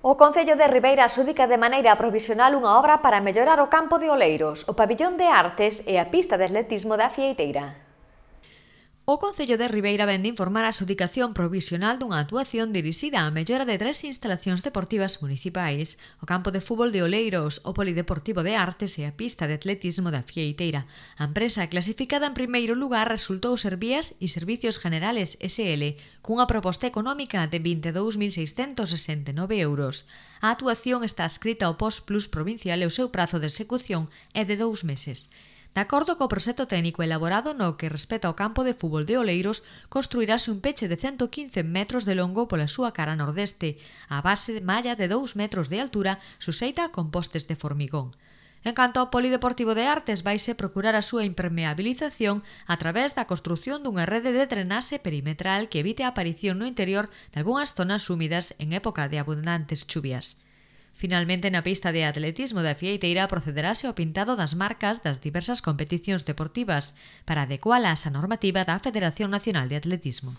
O Concello de Ribeira adxudica de maneira provisional unha obra para mellorar o campo de Oleiros, o pabillón de artes e a pista de atletismo da Fieiteira. O Concello de Ribeira vén de informar a adxudicación provisional dunha actuación dirixida á mellora de 3 instalacións deportivas municipais, o campo de fútbol de Oleiros, o polideportivo de artes e a pista de atletismo da Fieiteira. A empresa clasificada en primeiro lugar resultou Servías e Servicios Generales SL, cunha proposta económica de 22.669 euros. A actuación está adscrita ao POS Plus provincial e o seu prazo de execución é de 2 meses. De acordo co proxecto técnico elaborado no que respecta ao campo de fútbol de Oleiros, construirase un peche de 115 metros de longo pola súa cara nordeste, a base de malla de 2 metros de altura, suxeita con postes de formigón. En canto ao polideportivo de artes, vaise procurar a súa impermeabilización a través da construción dunha rede de drenaxe perimetral que evite a aparición no interior de algunhas zonas húmidas en época de abundantes chuvias. Finalmente, na pista de atletismo da Fieiteira procederase ao pintado das marcas das diversas competicións deportivas para adecualas á normativa da Federación Nacional de Atletismo.